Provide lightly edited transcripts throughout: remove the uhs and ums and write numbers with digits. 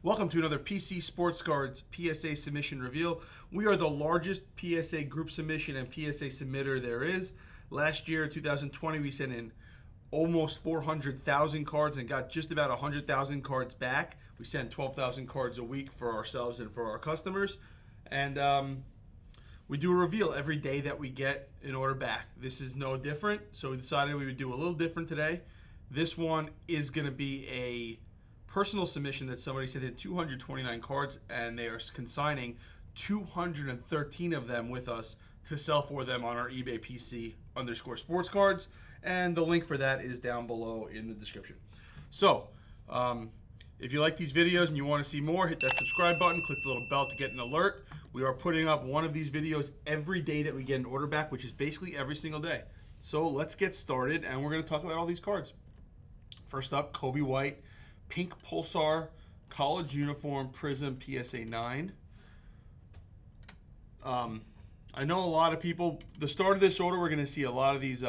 Welcome to another PC Sportscards PSA Submission Reveal. We are the largest PSA group submission and PSA submitter there is. Last year, 2020, we sent in almost 400,000 cards and got just about 100,000 cards back. We send 12,000 cards a week for ourselves and for our customers. And we do a reveal every day that we get an order back. This is no different, so we decided we would do a little different today. This one is going to be a personal submission that somebody sent in 229 cards, and they are consigning 213 of them with us to sell for them on our eBay PC_sportscards, and the link for that is down below in the description. So, if you like these videos and you want to see more, hit that subscribe button, click the little bell to get an alert. We are putting up one of these videos every day that we get an order back, which is basically every single day. So let's get started, and we're going to talk about all these cards. First up, Kobe White, Pink Pulsar, College Uniform, Prism, PSA 9. I know a lot of people, the start of this order, we're going to see a lot of these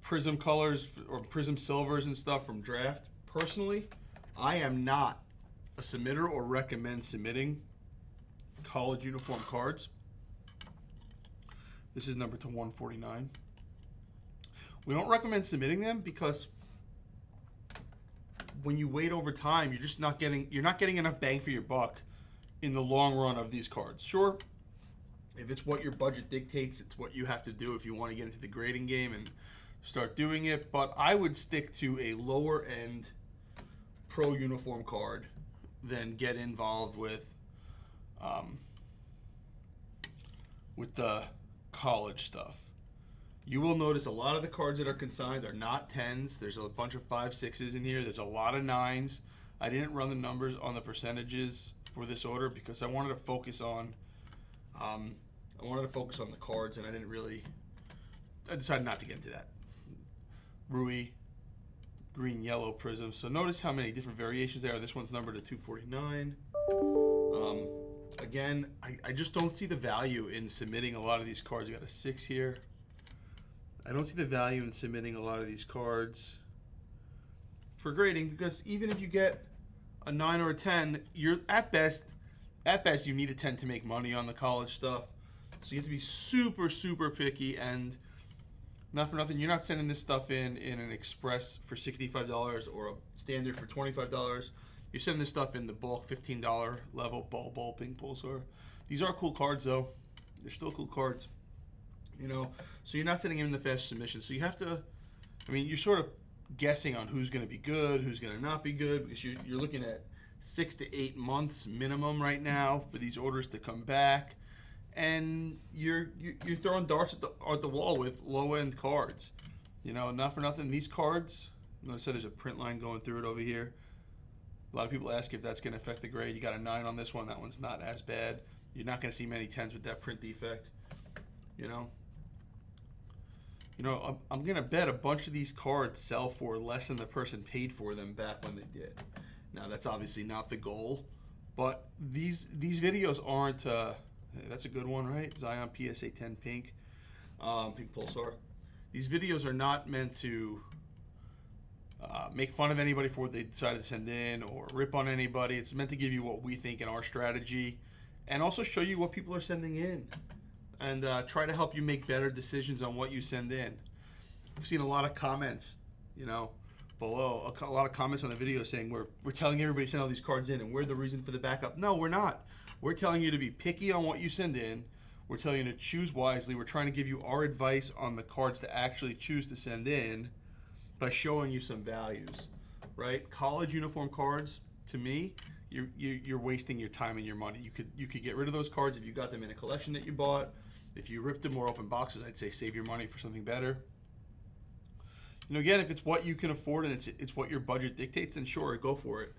Prism colors or Prism silvers and stuff from draft. Personally, I am not a submitter or recommend submitting College Uniform cards. This is number to 149. We don't recommend submitting them because when you wait over time, you're not getting enough bang for your buck in the long run of these cards. Sure, if it's what your budget dictates, it's what you have to do if you want to get into the grading game and start doing it. But I would stick to a lower end pro uniform card than get involved with the college stuff. You will notice a lot of the cards that are consigned are not 10s. There's a bunch of 5, 6s in here. There's a lot of 9s. I didn't run the numbers on the percentages for this order because I wanted to focus on the cards, and I decided not to get into that. Rui, green, yellow Prism. So notice how many different variations there are. This one's numbered to 249. Again, I just don't see the value in submitting a lot of these cards. You got a 6 here. I don't see the value in submitting a lot of these cards for grading because even if you get a 9 or a 10, you're at best you need a 10 to make money on the college stuff. So you have to be super, super picky, and not for nothing, you're not sending this stuff in an express for $65 or a standard for $25. You're sending this stuff in the bulk $15 level, ball, Pink Pulsar. These are cool cards though. They're still cool cards. So you're not sending in the fast submission. So you have to, you're sort of guessing on who's going to be good, who's going to not be good, because you're looking at 6 to 8 months minimum right now for these orders to come back, and you're throwing darts at the wall with low end cards. Not for nothing, these cards. Notice there's a print line going through it over here. A lot of people ask if that's going to affect the grade. You got a 9 on this one. That one's not as bad. You're not going to see many 10s with that print defect. I'm going to bet a bunch of these cards sell for less than the person paid for them back when they did. Now, that's obviously not the goal, but these videos aren't, that's a good one, right? Zion PSA 10 Pink, Pink Pulsar. These videos are not meant to make fun of anybody for what they decided to send in or rip on anybody. It's meant to give you what we think in our strategy and also show you what people are sending in. And try to help you make better decisions on what you send in. I've seen a lot of comments, below, a lot of comments on the video saying we're telling everybody to send all these cards in and we're the reason for the backup. No, we're not. We're telling you to be picky on what you send in. We're telling you to choose wisely. We're trying to give you our advice on the cards to actually choose to send in by showing you some values, right? College uniform cards, to me, you're wasting your time and your money. You could get rid of those cards if you got them in a collection that you bought. If you ripped them or open boxes, I'd say save your money for something better. Again, if it's what you can afford and it's what your budget dictates, then sure, go for it.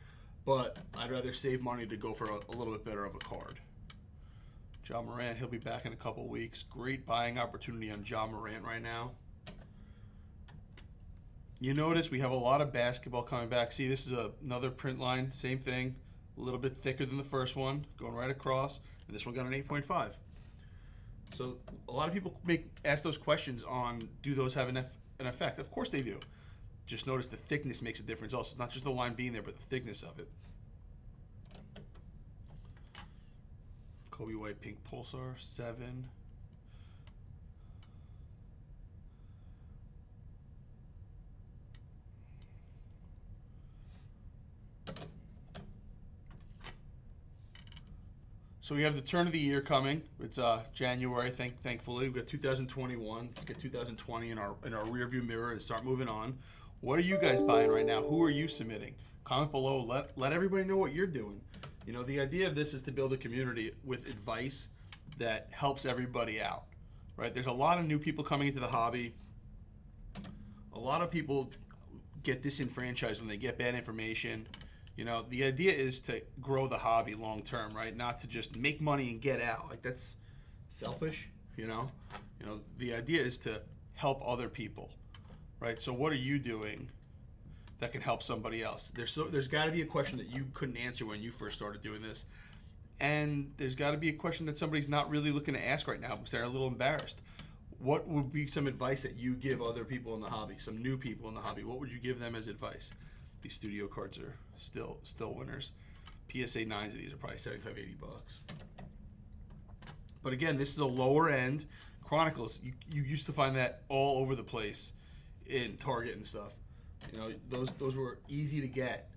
But I'd rather save money to go for a little bit better of a card. Ja Morant, he'll be back in a couple weeks. Great buying opportunity on Ja Morant right now. You notice we have a lot of basketball coming back. See, this is another print line, same thing. A little bit thicker than the first one, going right across. And this one got an 8.5. So a lot of people ask those questions on, do those have an effect? Of course they do. Just notice the thickness makes a difference also. Not just the line being there, but the thickness of it. Kobe White Pink Pulsar, 7. So we have the turn of the year coming. It's January, thankfully. We've got 2021. Let's get 2020 in our rearview mirror and start moving on. What are you guys buying right now? Who are you submitting? Comment below. Let everybody know what you're doing. You know, the idea of this is to build a community with advice that helps everybody out, right? There's a lot of new people coming into the hobby. A lot of people get disenfranchised when they get bad information. You know, the idea is to grow the hobby long term, right? Not to just make money and get out. Like, that's selfish, you know? You know, the idea is to help other people, right? So what are you doing that can help somebody else? There's got to be a question that you couldn't answer when you first started doing this. And there's got to be a question that somebody's not really looking to ask right now because they're a little embarrassed. What would be some advice that you give other people in the hobby, some new people in the hobby? What would you give them as advice? These studio cards are still winners. PSA 9s of these are probably $75, $80. But again, this is a lower end. Chronicles, you used to find that all over the place in Target and stuff. You know, those were easy to get,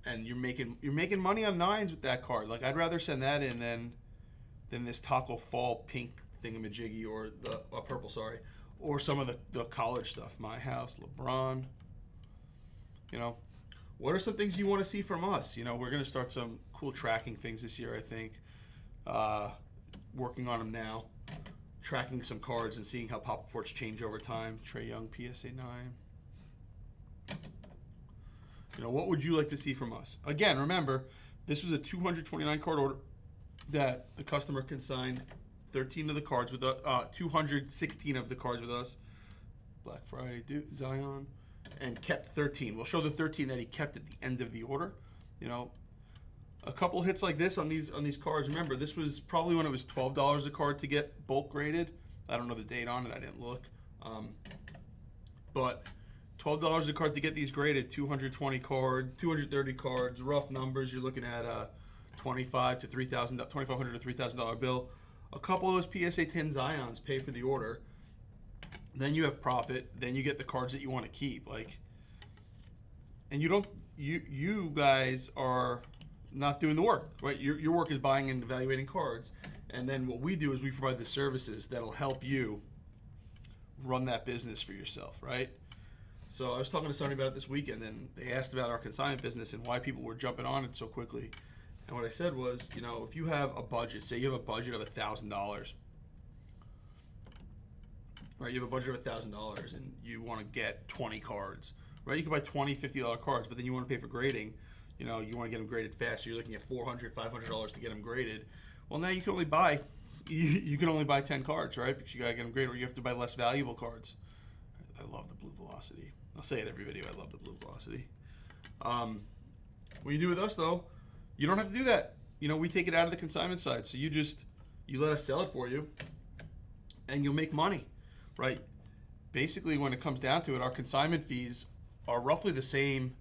and you're making money on 9s with that card. Like, I'd rather send that in than this Taco Fall pink thingamajiggy or the purple, sorry, or some of the college stuff. My House, LeBron. You know, what are some things you want to see from us? You know, we're going to start some cool tracking things this year, I think. Working on them now. Tracking some cards and seeing how pop reports change over time. Trae Young, PSA 9. You know, what would you like to see from us? Again, remember, this was a 229 card order that the customer consigned 13 of the cards with us, 216 of the cards with us. Black Friday, Zion. And kept 13. We'll show the 13 that he kept at the end of the order. You know, a couple hits like this on these cards. Remember, this was probably when it was $12 a card to get bulk graded. I don't know the date on it. I didn't look. But $12 a card to get these graded. 220 230 cards. Rough numbers. You're looking at a $2,500 to $3,000 bill. A couple of those PSA 10 Zions pay for the order. Then you have profit. Then you get the cards that you want to keep. Like, and you guys are not doing the work, right? Your work is buying and evaluating cards, and then what we do is we provide the services that'll help you run that business for yourself, right? So I was talking to somebody about it this weekend, and they asked about our consignment business and why people were jumping on it so quickly. And what I said was, you know, if you have a budget, say you have a budget of $1,000. Right, you have a budget of $1,000 and you want to get 20 cards, right? You can buy 20 $50 cards, but then you want to pay for grading. You know, you want to get them graded fast, so you're looking at $400, $500 to get them graded. Well, now you can only buy 10 cards, right? Because you got to get them graded, or you have to buy less valuable cards. I love the blue velocity. I'll say it every video. I love the blue velocity. What you do with us, though, you don't have to do that. You know, we take it out of the consignment side, so you let us sell it for you, and you'll make money. Right, basically, when it comes down to it, our consignment fees are roughly the same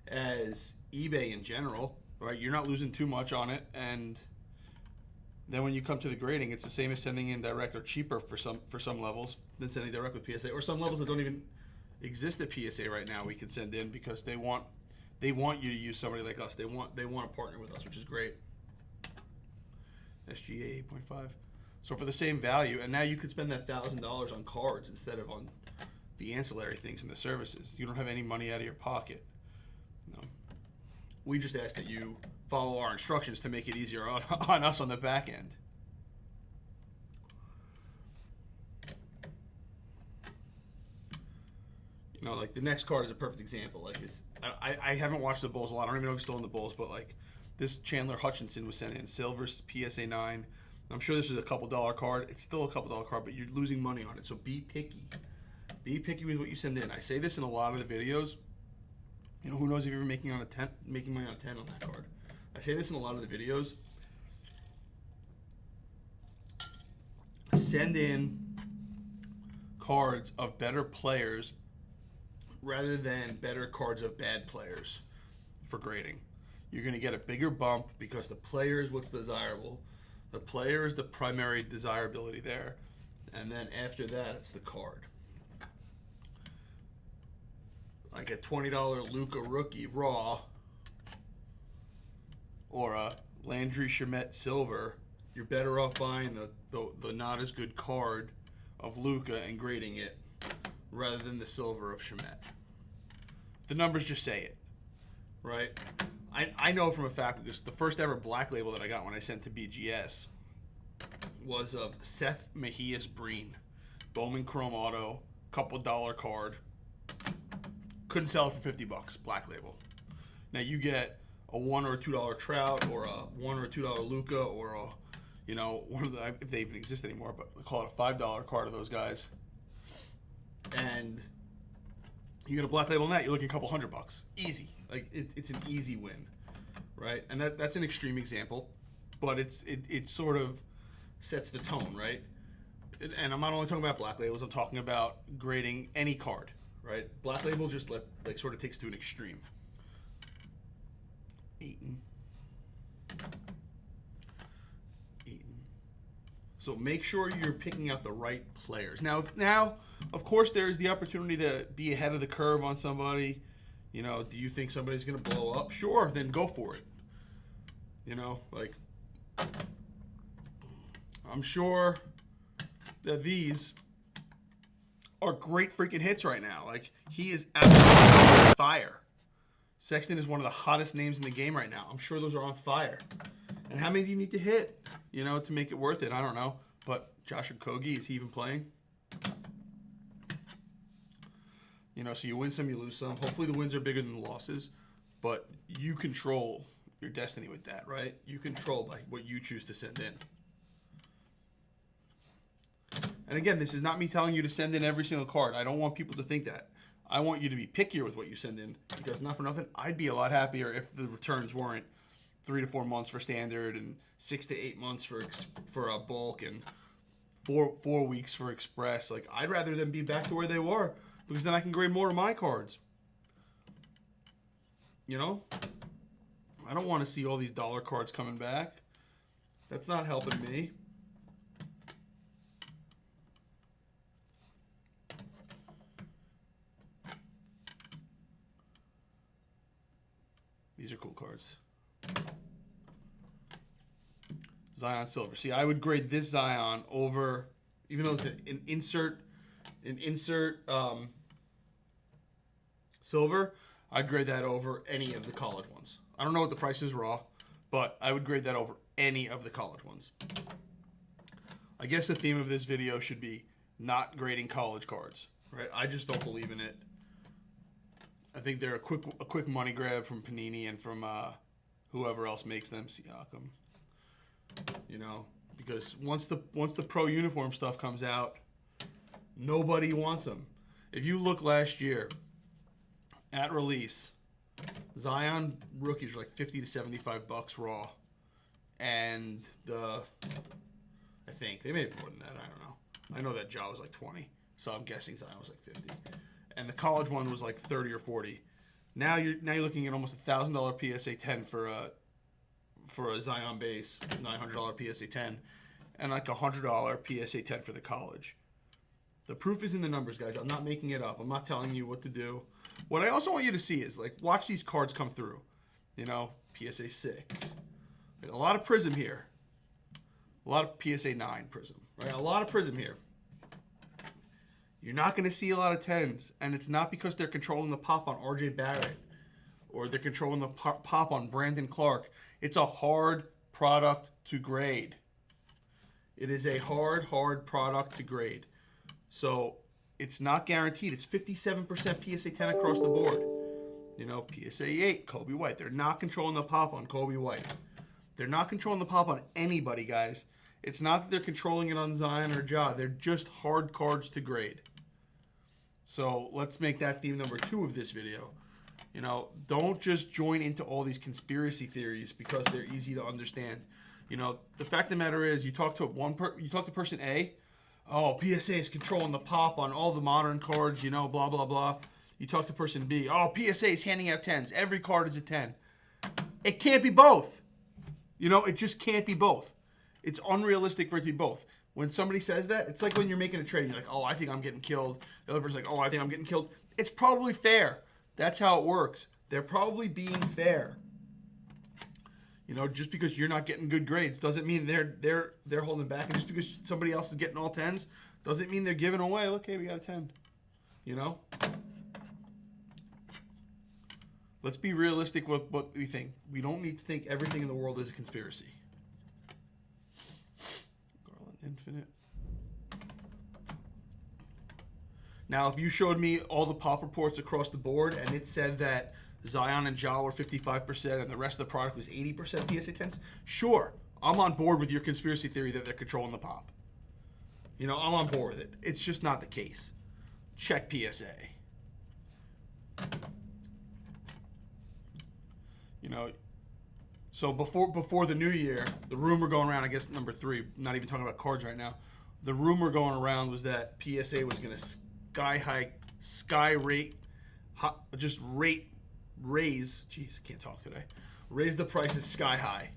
as eBay in general. Right, you're not losing too much on it, and then when you come to the grading, it's the same as sending in direct or cheaper for some levels than sending direct with PSA, or some levels that don't even exist at PSA right now. We can send in because they want you to use somebody like us. They want to partner with us, which is great. SGA 8.5. So for the same value, and now you could spend that $1,000 on cards instead of on the ancillary things and the services. You don't have any money out of your pocket. No. We just ask that you follow our instructions to make it easier on us on the back end. You know, like the next card is a perfect example. Like I haven't watched the Bulls a lot. I don't even know if he's still in the Bulls, but like this Chandler Hutchinson was sent in silver PSA 9. I'm sure this is a couple $1 card. It's still a couple $1 card, but you're losing money on it. So be picky. Be picky with what you send in. I say this in a lot of the videos. You know, who knows if you're making money on 10 on that card. I say this in a lot of the videos. Send in cards of better players rather than better cards of bad players for grading. You're going to get a bigger bump because the player is what's desirable. The player is the primary desirability there. And then after that, it's the card. Like a $20 Luka rookie raw or a Landry Shamet silver, you're better off buying the not as good card of Luka and grading it rather than the silver of Shamet. The numbers just say it, right? I know from a fact because the first ever black label that I got when I sent to BGS was a Seth Mejias Breen Bowman Chrome Auto, couple dollar card. Couldn't sell it for $50, black label. Now you get a $1 or $2 Trout or a $1 or $2 Luka or a, you know, one of the, if they even exist anymore, but they call it a $5 card of those guys. And you get a black label on that, you're looking a couple $100. Easy. Like it's an easy win, right? And that's an extreme example, but it sort of sets the tone, right? And I'm not only talking about black labels, I'm talking about grading any card, right? Black label just like sort of takes it to an extreme. Eaton. So make sure you're picking out the right players. Now, of course, there's the opportunity to be ahead of the curve on somebody. You know, do you think somebody's going to blow up? Sure, then go for it. You know, like, I'm sure that these are great freaking hits right now. Like, he is absolutely on fire. Sexton is one of the hottest names in the game right now. I'm sure those are on fire. And how many do you need to hit, you know, to make it worth it? I don't know. But Josh Okogie, is he even playing? You know, so you win some, you lose some. Hopefully the wins are bigger than the losses. But you control your destiny with that, right? You control by what you choose to send in. And again, this is not me telling you to send in every single card. I don't want people to think that. I want you to be pickier with what you send in. Because not for nothing, I'd be a lot happier if the returns weren't 3 to 4 months for standard and 6 to 8 months for a bulk and 4 weeks for express. Like, I'd rather them be back to where they were because then I can grade more of my cards. You know? I don't want to see all these dollar cards coming back. That's not helping me. These are cool cards. Zion Silver. See, I would grade this Zion over, even though it's an insert silver, I'd grade that over any of the college ones. I don't know what the price is raw, but I would grade that over any of the college ones. I guess the theme of this video should be not grading college cards, right? I just don't believe in it. I think they're a quick money grab from Panini and from whoever else makes them, Siakam. You know, because once the pro uniform stuff comes out, nobody wants them. If you look last year at release, Zion rookies were like $50 to $75 raw, and I think they may be more than that. I don't know. I know that Ja was like 20, so I'm guessing Zion was like 50, and the college one was like 30 or 40. Now you're looking at almost $1,000 PSA 10 for a Zion base, $900 PSA 10, and like $100 PSA 10 for the college. The proof is in the numbers, guys. I'm not making it up. I'm not telling you what to do. What I also want you to see is, like, watch these cards come through. You know, PSA 6. Like, a lot of Prism here. A lot of PSA 9 Prism. Right? A lot of Prism here. You're not going to see a lot of 10s, and it's not because they're controlling the pop on RJ Barrett or they're controlling the pop on Brandon Clark. It's a hard product to grade. It is a hard product to grade. So it's not guaranteed. It's 57% PSA 10 across the board. You know, PSA 8, Kobe White. They're not controlling the pop on Kobe White. They're not controlling the pop on anybody, guys. It's not that they're controlling it on Zion or Ja. They're just hard cards to grade. So let's make that theme number 2 of this video. You know, don't just join into all these conspiracy theories because they're easy to understand. You know, the fact of the matter is, you talk to person A, oh, PSA is controlling the pop on all the modern cards, you know, blah, blah, blah. You talk to person B, oh, PSA is handing out 10s. Every card is a 10. It can't be both. You know, it just can't be both. It's unrealistic for it to be both. When somebody says that, it's like when you're making a trade and you're like, oh, I think I'm getting killed. The other person's like, oh, I think I'm getting killed. It's probably fair. That's how it works. They're probably being fair. You know, just because you're not getting good grades doesn't mean they're holding back. And just because somebody else is getting all 10s doesn't mean they're giving away. Look, hey, we got a 10. You know? Let's be realistic with what we think. We don't need to think everything in the world is a conspiracy. Garland Infinite. Now, if you showed me all the pop reports across the board and it said that Zion and Ja were 55% and the rest of the product was 80% PSA 10s, sure, I'm on board with your conspiracy theory that they're controlling the pop. You know, I'm on board with it. It's just not the case. Check PSA. You know, so before the new year, the rumor going around, I guess number 3, not even talking about cards right now, the rumor going around was that PSA was going to raise, jeez, I can't talk today, raise the prices sky high.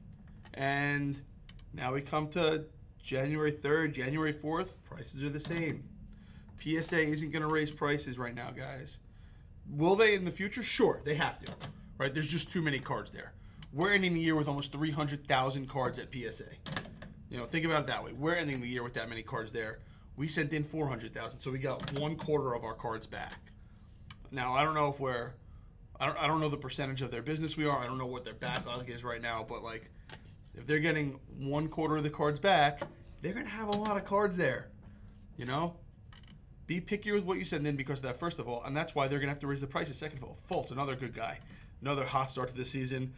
And now we come to January 3rd, January 4th, prices are the same. PSA isn't going to raise prices right now, guys. Will they in the future? Sure, they have to. Right? There's just too many cards there. We're ending the year with almost 300,000 cards at PSA. You know, think about it that way. We're ending the year with that many cards there. We sent in 400,000, so we got 1/4 of our cards back. Now, I don't know if I don't know the percentage of their business we are. I don't know what their backlog is right now, but like, if they're getting 1/4 of the cards back, they're gonna have a lot of cards there. You know, be picky with what you send in because of that, first of all, and that's why they're gonna have to raise the prices. Second of all, Fultz, another good guy. Another hot start to the season.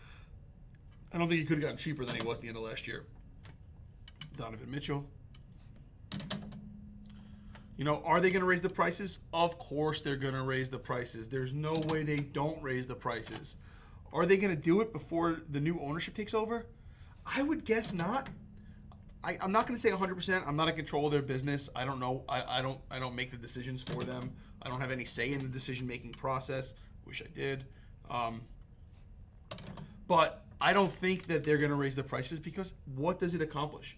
I don't think he could have gotten cheaper than he was at the end of last year. Donovan Mitchell. You know, are they going to raise the prices? Of course they're going to raise the prices. There's no way they don't raise the prices. Are they going to do it before the new ownership takes over? I would guess not. I'm not going to say 100%. I'm not in control of their business. I don't know. I don't make the decisions for them. I don't have any say in the decision-making process. Wish I did. But I don't think that they're going to raise the prices because what does it accomplish?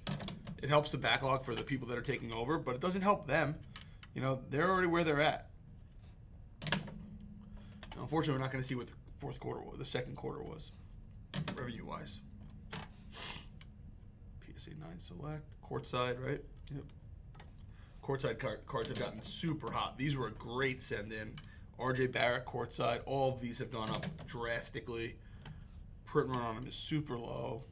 It helps the backlog for the people that are taking over, but it doesn't help them. You know, they're already where they're at. Now, unfortunately, we're not going to see what the fourth quarter was, the second quarter was, revenue-wise. PSA 9 Select, courtside, right? Yep. Courtside cards have gotten super hot. These were a great send-in. RJ Barrett, courtside. All of these have gone up drastically. Print run on them is super low.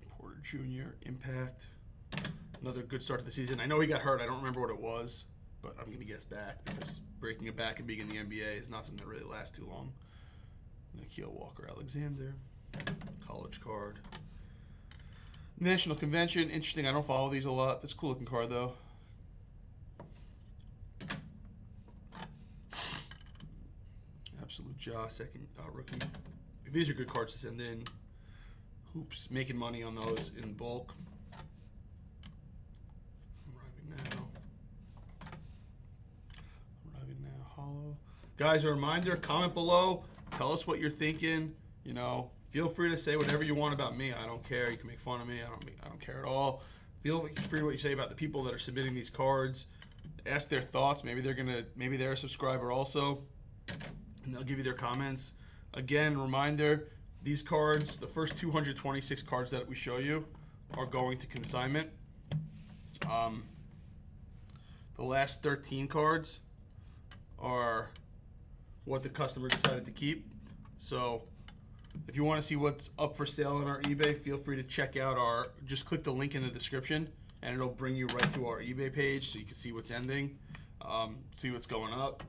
Porter Jr., Impact. Another good start to the season. I know he got hurt. I don't remember what it was, but I'm going to guess back because breaking a back and being in the NBA is not something that really lasts too long. Nikhil Walker-Alexander. College card. National Convention. Interesting. I don't follow these a lot. That's a cool looking card, though. Absolute Ja, second rookie. These are good cards to send in. Hoops, making money on those in bulk. Arriving now, hollow. Guys, a reminder, comment below. Tell us what you're thinking. You know, feel free to say whatever you want about me. I don't care. You can make fun of me. I don't care at all. Feel free what you say about the people that are submitting these cards. Ask their thoughts. Maybe they're a subscriber also. And they'll give you their comments. Again, reminder, these cards, the first 226 cards that we show you are going to consignment. The last 13 cards are what the customer decided to keep. So if you want to see what's up for sale on our eBay, feel free to check out just click the link in the description and it'll bring you right to our eBay page so you can see what's ending, see what's going up.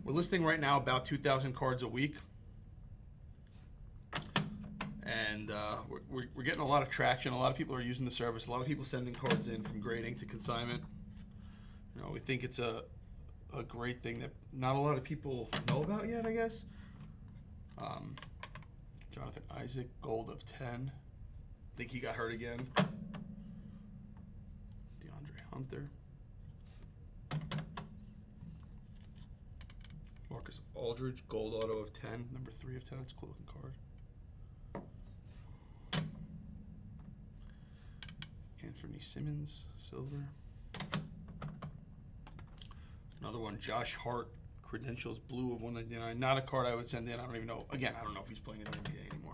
We're listing right now about 2,000 cards a week. And we're getting a lot of traction. A lot of people are using the service. A lot of people sending cards in from grading to consignment. You know, we think it's a great thing that not a lot of people know about yet, I guess. Jonathan Isaac, gold of 10. I think he got hurt again. DeAndre Hunter. Marcus Aldridge, gold auto of 10. Number 3 of 10. That's a cool looking card. Anthony Simmons, silver. Another one, Josh Hart, credentials, blue of 199. Not a card I would send in. I don't even know. Again, I don't know if he's playing in the NBA anymore.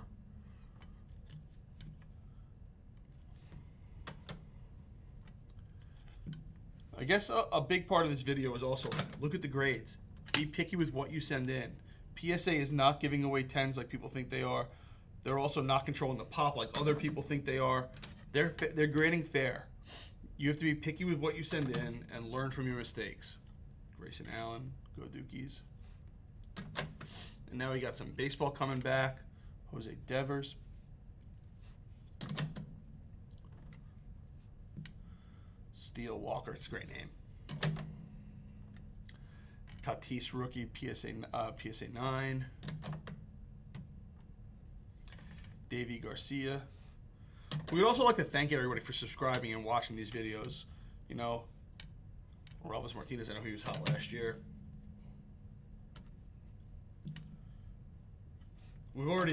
I guess a big part of this video is also look at the grades. Be picky with what you send in. PSA is not giving away 10s like people think they are. They're also not controlling the pop like other people think they are. They're grading fair. You have to be picky with what you send in and learn from your mistakes. Grayson Allen, go Dukies. And now we got some baseball coming back. Jose Devers. Steele Walker, it's a great name. Tatis rookie, PSA 9. Davey Garcia. We would also like to thank everybody for subscribing and watching these videos. You know, Elvis Martinez, I know he was hot last year.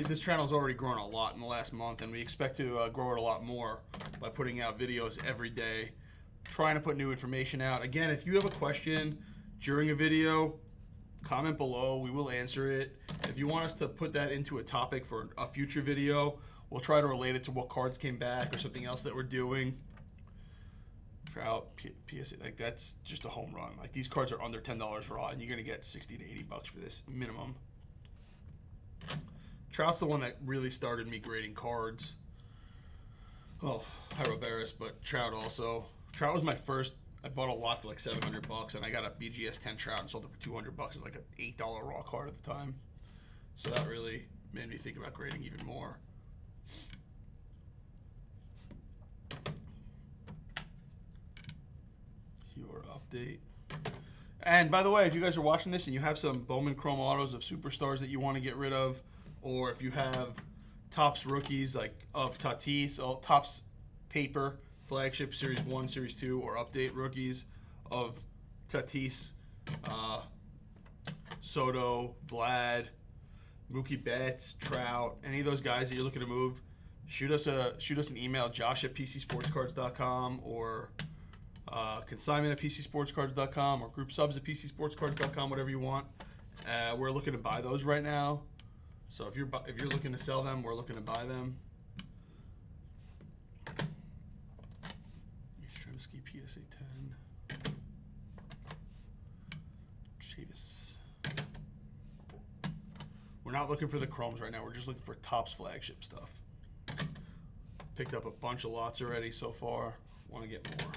This channel's already grown a lot in the last month, and we expect to grow it a lot more by putting out videos every day, trying to put new information out. Again, if you have a question during a video, comment below. We will answer it. If you want us to put that into a topic for a future video, we'll try to relate it to what cards came back or something else that we're doing. Trout, PSA, like that's just a home run. Like these cards are under $10 raw, and you're gonna get 60 to 80 bucks for this minimum. Trout's the one that really started me grading cards. Oh, Jairo Barris, but Trout also. Trout was my first. I bought a lot for like 700 bucks, and I got a BGS 10 Trout and sold it for 200 bucks. It was like an $8 raw card at the time. So that really made me think about grading even more. Your update. And by the way, if you guys are watching this and you have some Bowman Chrome Autos of superstars that you want to get rid of, or if you have Topps rookies like of Tatis, Topps paper, flagship Series 1, Series 2, or update rookies of Tatis, Soto, Vlad, Mookie Betts, Trout, any of those guys that you're looking to move, shoot us an email, josh@pcsportscards.com, or consignment at pcsportscards.com, or group subs at pcsportscards.com, whatever you want. We're looking to buy those right now. So if you're looking to sell them, we're looking to buy them. Yastrzemski PSA 10. Chavis. We're not looking for the chromes right now. We're just looking for Topps flagship stuff. Picked up a bunch of lots already so far. Want to get more.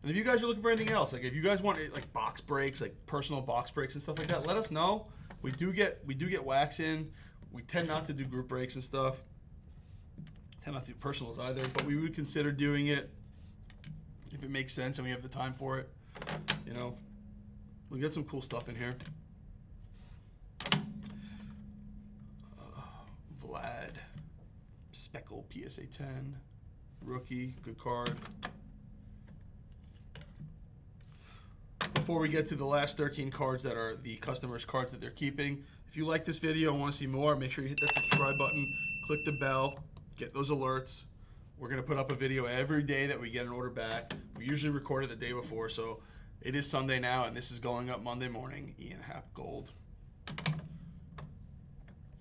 And if you guys are looking for anything else, like if you guys want like box breaks, like personal box breaks and stuff like that, let us know. We do get wax in. We tend not to do group breaks and stuff. Tend not to do personals either, but we would consider doing it if it makes sense and we have the time for it. You know, we get some cool stuff in here. Vlad, Speckle, PSA 10, rookie, good card. Before we get to the last 13 cards that are the customers' cards that they're keeping, if you like this video and want to see more, make sure you hit that subscribe button, click the bell, get those alerts. We're going to put up a video every day that we get an order back. We usually record it the day before, so it is Sunday now, and this is going up Monday morning. Ian Happ Gold.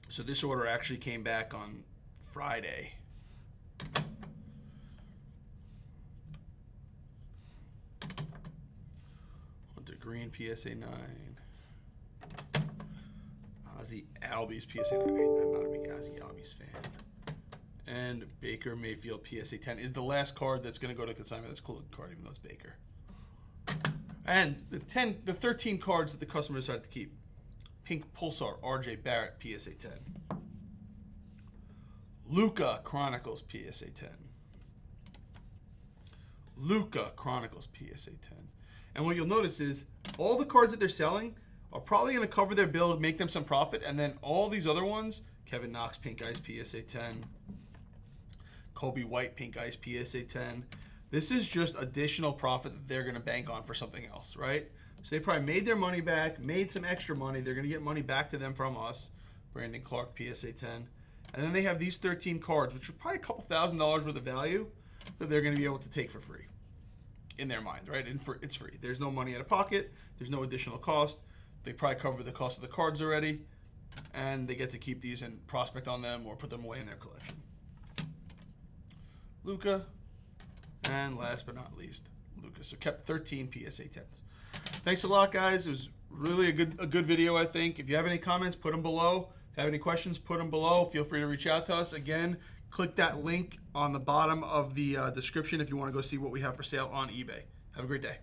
So this order actually came back on Friday. Green PSA 9. Ozzy Albies PSA 9. I'm not a big Ozzy Albies fan. And Baker Mayfield PSA 10 is the last card that's going to go to consignment. That's a cool looking card, even though it's Baker. And the 13 cards that the customer decided to keep. Pink Pulsar RJ Barrett PSA 10. Luca Chronicles PSA 10. Luca Chronicles PSA 10. And what you'll notice is all the cards that they're selling are probably going to cover their bill, make them some profit, and then all these other ones, Kevin Knox Pink Ice PSA 10, Kobe White Pink Ice PSA 10. This is just additional profit that they're going to bank on for something else, right? So they probably made their money back, made some extra money. They're going to get money back to them from us. Brandon Clark PSA 10. And then they have these 13 cards, which are probably a couple $1,000s worth of value that they're going to be able to take for free in their mind, right? And it's free. There's no money out of pocket. There's no additional cost. They probably cover the cost of the cards already, and they get to keep these and prospect on them or put them away in their collection. Luka, and last but not least, Lucas. So kept 13 PSA 10s. Thanks a lot, guys. It was really a good video, I think. If you have any comments, put them below. If you have any questions, put them below. Feel free to reach out to us. Again, click that link on the bottom of the description if you want to go see what we have for sale on eBay. Have a great day.